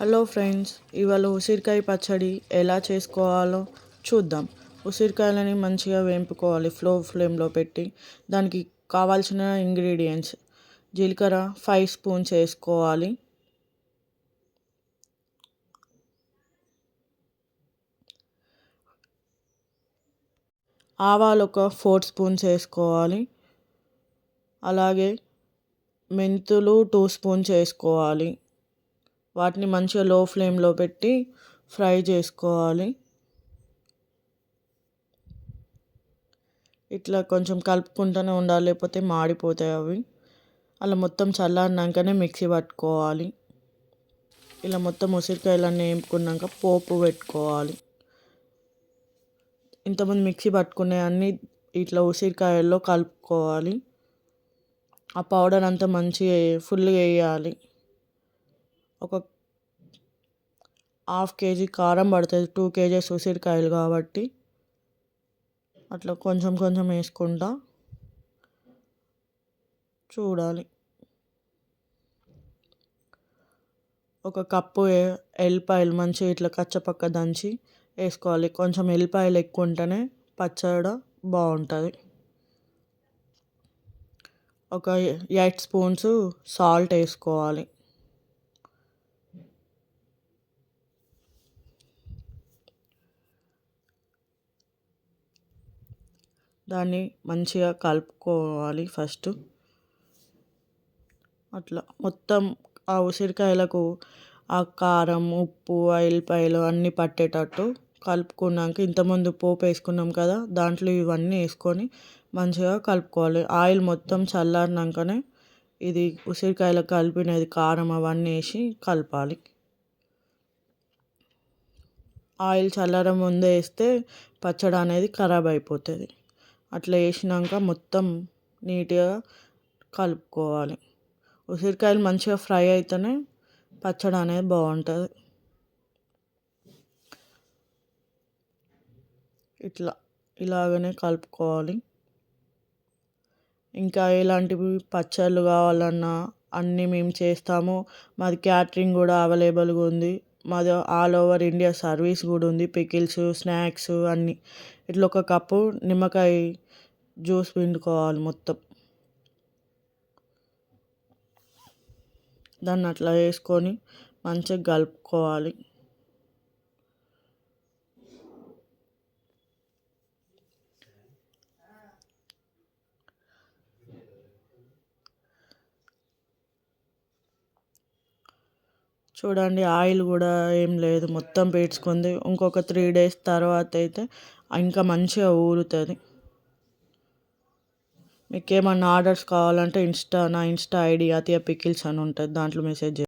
Hello friends, ఇవాళ ఉసిరికాయ పచ్చడి ఎలా చేసుకోవాలో చూద్దాం. ఉసిరికాయలని మంచిగా వేపుకోవాలి ఫ్లేమ్లో పెట్టి. దానికి కావాల్సిన ఇంగ్రీడియంట్స్: జీలకర్ర 5 స్పూన్స్ వేసుకోవాలి, ఆవాలు ఒక 4 స్పూన్స్ వేసుకోవాలి, అలాగే మెంతులు 2 స్పూన్స్ వేసుకోవాలి. వాటిని మంచిగా లో ఫ్లేమ్లో పెట్టి ఫ్రై చేసుకోవాలి. ఇట్లా కొంచెం కలుపుకుంటూనే ఉండాలి, లేకపోతే మాడిపోతాయి అవి. అలా మొత్తం చల్లారినాకనే మిక్సీ పట్టుకోవాలి. ఇలా మొత్తం ఉసిరికాయలన్నీ వేపుకున్నాక పోపు పెట్టుకోవాలి. ఇంతకుముందు మిక్సీ పట్టుకునే అన్నీ ఇట్లా ఉసిరికాయల్లో కలుపుకోవాలి. ఆ పౌడర్ అంతా మంచిగా ఫుల్గా వేయాలి. ఒక 1/2 kg కారం పడుతుంది, 2 kgs ఉసిరికాయలు కాబట్టి. అట్లా కొంచెం కొంచెం వేసుకుంటా చూడాలి. ఒక కప్పు ఎల్లిపాయలు మంచిగా ఇట్లా కచ్చపక్క దంచి వేసుకోవాలి. కొంచెం ఎల్లిపాయలు ఎక్కువ ఉంటేనే పచ్చడి బాగుంటుంది. ఒక 8 స్పూన్స్ సాల్ట్ వేసుకోవాలి. దాన్ని మంచిగా కలుపుకోవాలి ఫస్ట్. అట్లా మొత్తం ఆ ఉసిరికాయలకు ఆ కారం, ఉప్పు, ఆ ఎల్లిపాయలు అన్నీ పట్టేటట్టు కలుపుకున్నాక, ఇంతకుముందు పోపు వేసుకున్నాం కదా, దాంట్లో ఇవన్నీ వేసుకొని మంచిగా కలుపుకోవాలి. ఆయిల్ మొత్తం చల్లారినాకనే ఇది ఉసిరికాయలకు కలిపినది కారం అవన్నీ వేసి కలపాలి. ఆయిల్ చల్లార ముందే వేస్తే పచ్చడి అనేది ఖరాబ్ అయిపోతుంది. అట్లా వేసినాక మొత్తం నీట్గా కలుపుకోవాలి. ఉసిరికాయలు మంచిగా ఫ్రై అయితేనే పచ్చడి అనేది బాగుంటుంది. ఇలాగనే కలుపుకోవాలి. ఇంకా ఎలాంటివి పచ్చళ్ళు కావాలన్నా అన్నీ మేము చేస్తాము. మాది క్యాటరింగ్ కూడా అవైలబుల్గా ఉంది. మాది ఆల్ ఓవర్ ఇండియా సర్వీస్ కూడా ఉంది. పికిల్స్, స్నాక్స్ అన్నీ. ఇట్లా ఒక కప్పు నిమ్మకాయ జ్యూస్ పిండుకోవాలి మొత్తం. దాన్ని అట్లా వేసుకొని మంచిగా కలుపుకోవాలి. చూడండి, ఆయిల్ కూడా ఏం లేదు, మొత్తం పీల్చుకుంది. ఇంకొక 3 days తర్వాత అయితే ఇంకా మంచిగా ఊరుతుంది. మీకు ఏమన్నా ఆర్డర్స్ కావాలంటే నా ఇన్స్టా ఐడి అతియా పికిల్స్ అని ఉంటుంది, దాంట్లో మెసేజ్ చేయండి.